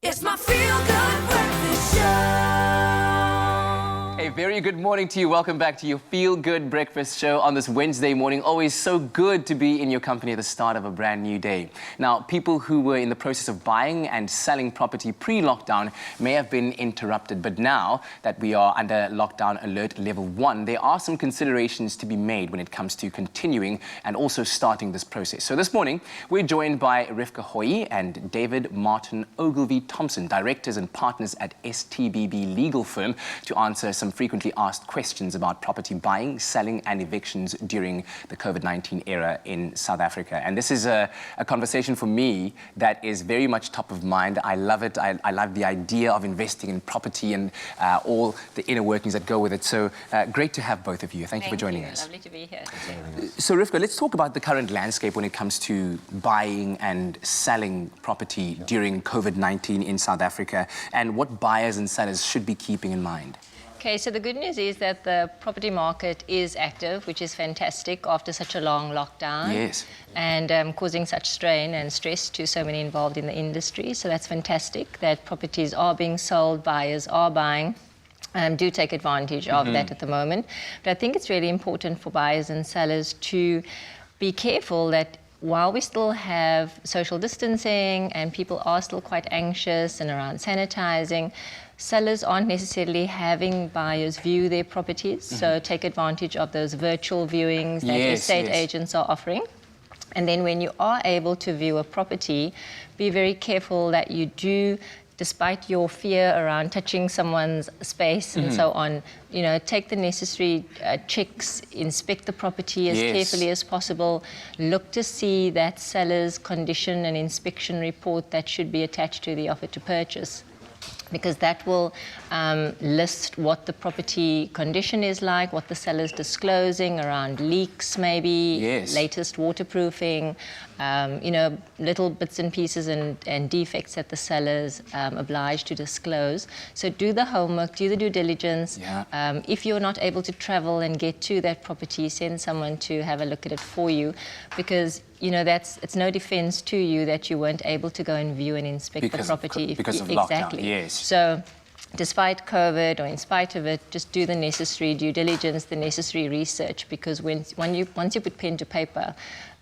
It's my feel-good breakfast show. A very good morning to you. Welcome back to your Feel Good Breakfast Show on this Wednesday morning. Always so good to be in your company at the start of a brand new day. Now, people who were in the process of buying and selling property pre-lockdown may have been interrupted, but now that we are under lockdown alert level 1, there are some considerations to be made when it comes to continuing and also starting this process. So this morning, we're joined by Refqah Ho-Yee and David Martin Ogilvie Thompson, directors and partners at STBB legal firm, to answer some frequently asked questions about property buying, selling and evictions during the COVID-19 era in South Africa. And this is a conversation for me that is very much top of mind. I love it. I love the idea of investing in property and all the inner workings that go with it. So great to have both of you. Thank you for joining us. Lovely to be here. So Refqah, let's talk about the current landscape when it comes to buying and selling property during COVID-19 in South Africa, and what buyers and sellers should be keeping in mind. Okay, so the good news is that the property market is active, which is fantastic after such a long lockdown. Yes. And causing such strain and stress to so many involved in the industry. So that's fantastic that properties are being sold, buyers are buying. Do take advantage of that at the moment. But I think it's really important for buyers and sellers to be careful that while we still have social distancing and people are still quite anxious and around sanitizing, sellers aren't necessarily having buyers view their properties. So take advantage of those virtual viewings that estate agents are offering. And then when you are able to view a property, be very careful that you do, despite your fear around touching someone's space and so on, you know, take the necessary checks, inspect the property as carefully as possible, look to see that seller's condition and inspection report that should be attached to the offer to purchase, because that will list what the property condition is like, what the seller's disclosing around leaks maybe, latest waterproofing, you know, little bits and pieces and defects that the seller's obliged to disclose. So do the homework, do the due diligence. If you're not able to travel and get to that property, send someone to have a look at it for you, because you know, it's no defense to you that you weren't able to go and view and inspect the property. Because of lockdown, yes. So, despite COVID or in spite of it, just do the necessary due diligence, the necessary research, because once you put pen to paper,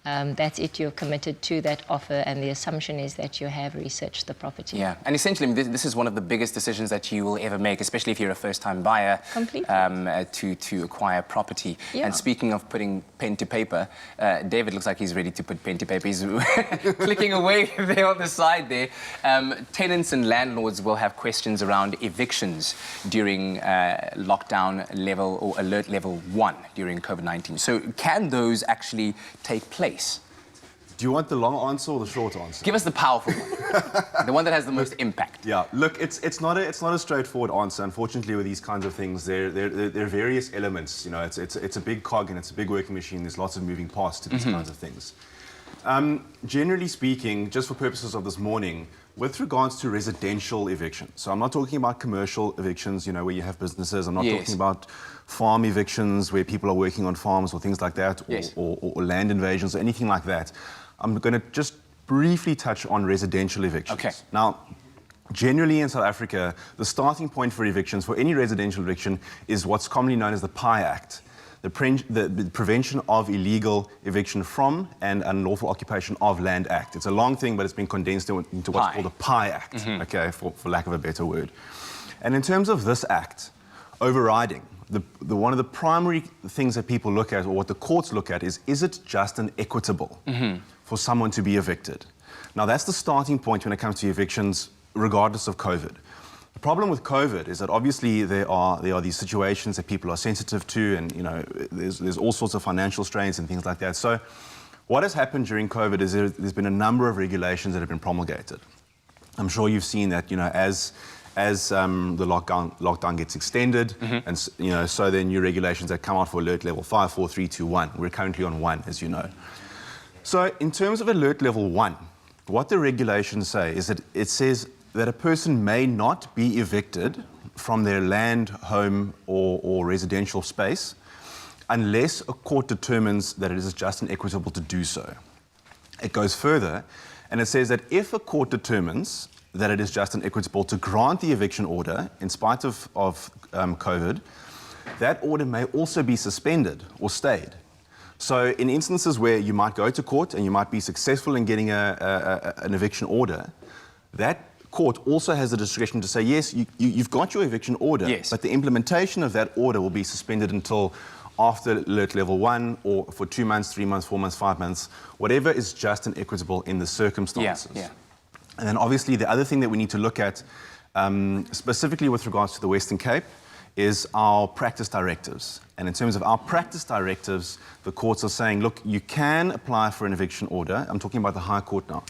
that's it, you're committed to that offer, and the assumption is that you have researched the property. Yeah, and essentially this is one of the biggest decisions that you will ever make, especially if you're a first-time buyer. Completely. To acquire property. Yeah. And speaking of putting pen to paper, David looks like he's ready to put pen to paper. He's clicking away there on the side there. Tenants and landlords will have questions around evictions during lockdown level or alert level 1 during COVID-19. So can those actually take place? Do you want the long answer or the short answer? Give us the powerful one, the one that has the most impact. Yeah, look, it's not a straightforward answer. Unfortunately, with these kinds of things, there are various elements. You know, it's a big cog and it's a big working machine. There's lots of moving parts to these kinds of things. Generally speaking, just for purposes of this morning, with regards to residential evictions, so I'm not talking about commercial evictions, you know, where you have businesses. I'm not talking about farm evictions where people are working on farms or things like that, or land invasions or anything like that. I'm going to just briefly touch on residential evictions. Okay. Now, generally in South Africa, the starting point for evictions, for any residential eviction, is what's commonly known as the PI Act. The Prevention of Illegal Eviction from and Unlawful Occupation of Land Act. It's a long thing, but it's been condensed into what's called the PI Act, okay, for lack of a better word. And in terms of this act, overriding, one of the primary things that people look at, or what the courts look at, is it just and equitable for someone to be evicted? Now, that's the starting point when it comes to evictions, regardless of COVID. The problem with COVID is that obviously there are these situations that people are sensitive to, and you know, there's all sorts of financial strains and things like that. So what has happened during COVID is there's been a number of regulations that have been promulgated. I'm sure you've seen that, you know, as the lockdown gets extended, and you know, so there are new regulations that come out for alert level 5, 4, 3, 2, 1. We're currently on 1, as you know. So in terms of alert level 1, what the regulations say is that it says that a person may not be evicted from their land, home, or residential space unless a court determines that it is just and equitable to do so. It goes further, and it says that if a court determines that it is just and equitable to grant the eviction order in spite of COVID, that order may also be suspended or stayed. So in instances where you might go to court and you might be successful in getting an eviction order, that court also has the discretion to say, yes, you've got your eviction order, yes, but the implementation of that order will be suspended until after alert level 1 or for 2 months, 3 months, 4 months, 5 months, whatever is just and equitable in the circumstances. Yeah. And then obviously the other thing that we need to look at, specifically with regards to the Western Cape, is our practice directives. And in terms of our practice directives, the courts are saying, look, you can apply for an eviction order. I'm talking about the High Court now.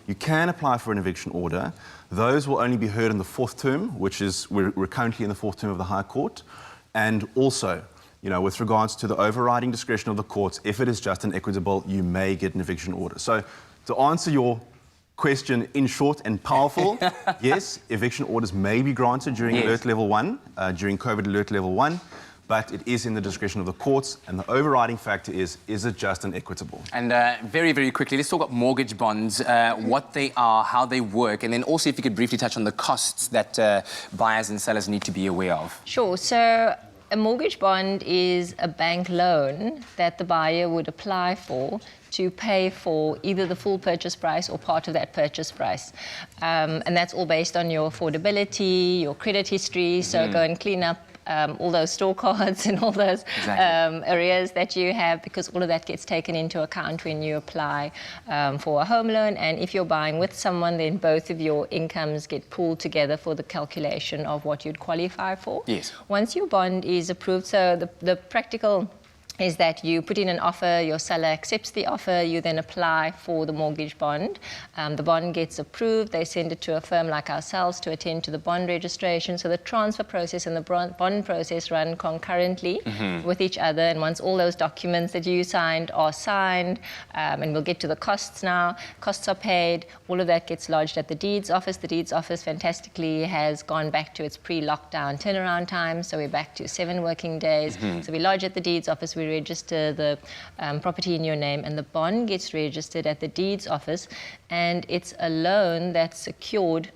You can apply for an eviction order. Those will only be heard in the 4th term, which is, we're currently in the 4th term of the High Court. And also, with regards to the overriding discretion of the courts, if it is just and equitable, you may get an eviction order. So to answer your question in short and powerful, yes, eviction orders may be granted during alert level 1, during COVID alert level 1, but it is in the discretion of the courts, and the overriding factor is it just and equitable? And very, very quickly, let's talk about mortgage bonds, what they are, how they work, and then also if you could briefly touch on the costs that buyers and sellers need to be aware of. Sure. So a mortgage bond is a bank loan that the buyer would apply for to pay for either the full purchase price or part of that purchase price. And that's all based on your affordability, your credit history. So go and clean up all those store cards and all those arrears that you have, because all of that gets taken into account when you apply for a home loan. And if you're buying with someone, then both of your incomes get pooled together for the calculation of what you'd qualify for. Yes. Once your bond is approved, so the practical is that you put in an offer, your seller accepts the offer, you then apply for the mortgage bond. The bond gets approved, they send it to a firm like ourselves to attend to the bond registration. So the transfer process and the bond process run concurrently with each other. And once all those documents that you signed are signed, and we'll get to the costs now, costs are paid, all of that gets lodged at the deeds office. The deeds office fantastically has gone back to its pre-lockdown turnaround time. So we're back to 7 working days. So we lodge at the deeds office, we register the property in your name, and the bond gets registered at the deeds office, and it's a loan that's secured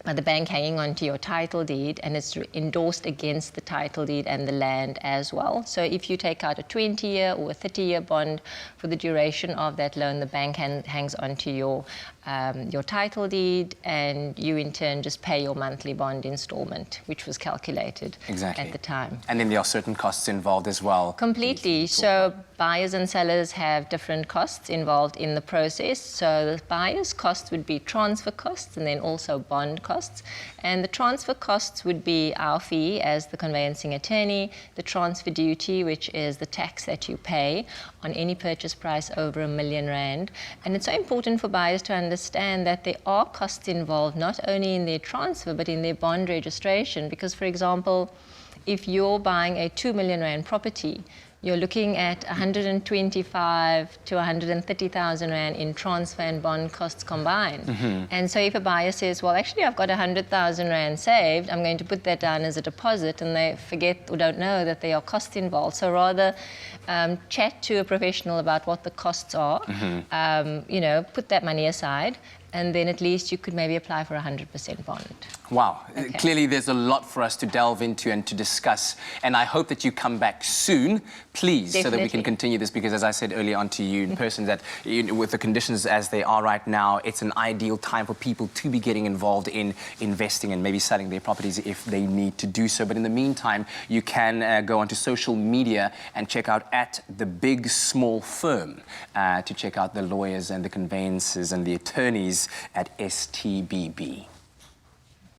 by the bank hanging onto your title deed, and it's endorsed against the title deed and the land as well. So if you take out a 20-year or a 30-year bond for the duration of that loan, the bank hangs onto your title deed, and you in turn just pay your monthly bond installment, which was calculated at the time. And then there are certain costs involved as well. Completely. So buyers and sellers have different costs involved in the process. So the buyer's cost would be transfer costs and then also bond costs. And the transfer costs would be our fee as the conveyancing attorney, the transfer duty, which is the tax that you pay on any purchase price over R1 million. And it's so important for buyers to understand that there are costs involved, not only in their transfer, but in their bond registration. Because, for example, if you're buying a R2 million property, you're looking at 125 to 130,000 Rand in transfer and bond costs combined. And so if a buyer says, well, actually, I've got 100,000 Rand saved, I'm going to put that down as a deposit, and they forget or don't know that there are costs involved. So rather chat to a professional about what the costs are, put that money aside, and then at least you could maybe apply for a 100% bond. Wow. Clearly there's a lot for us to delve into and to discuss, and I hope that you come back soon, please, so that we can continue this, because as I said earlier on to you in person, that with the conditions as they are right now, it's an ideal time for people to be getting involved in investing and maybe selling their properties if they need to do so. But in the meantime, you can go onto social media and check out @TheBigSmallFirm to check out the lawyers and the conveyancers and the attorneys at STBB.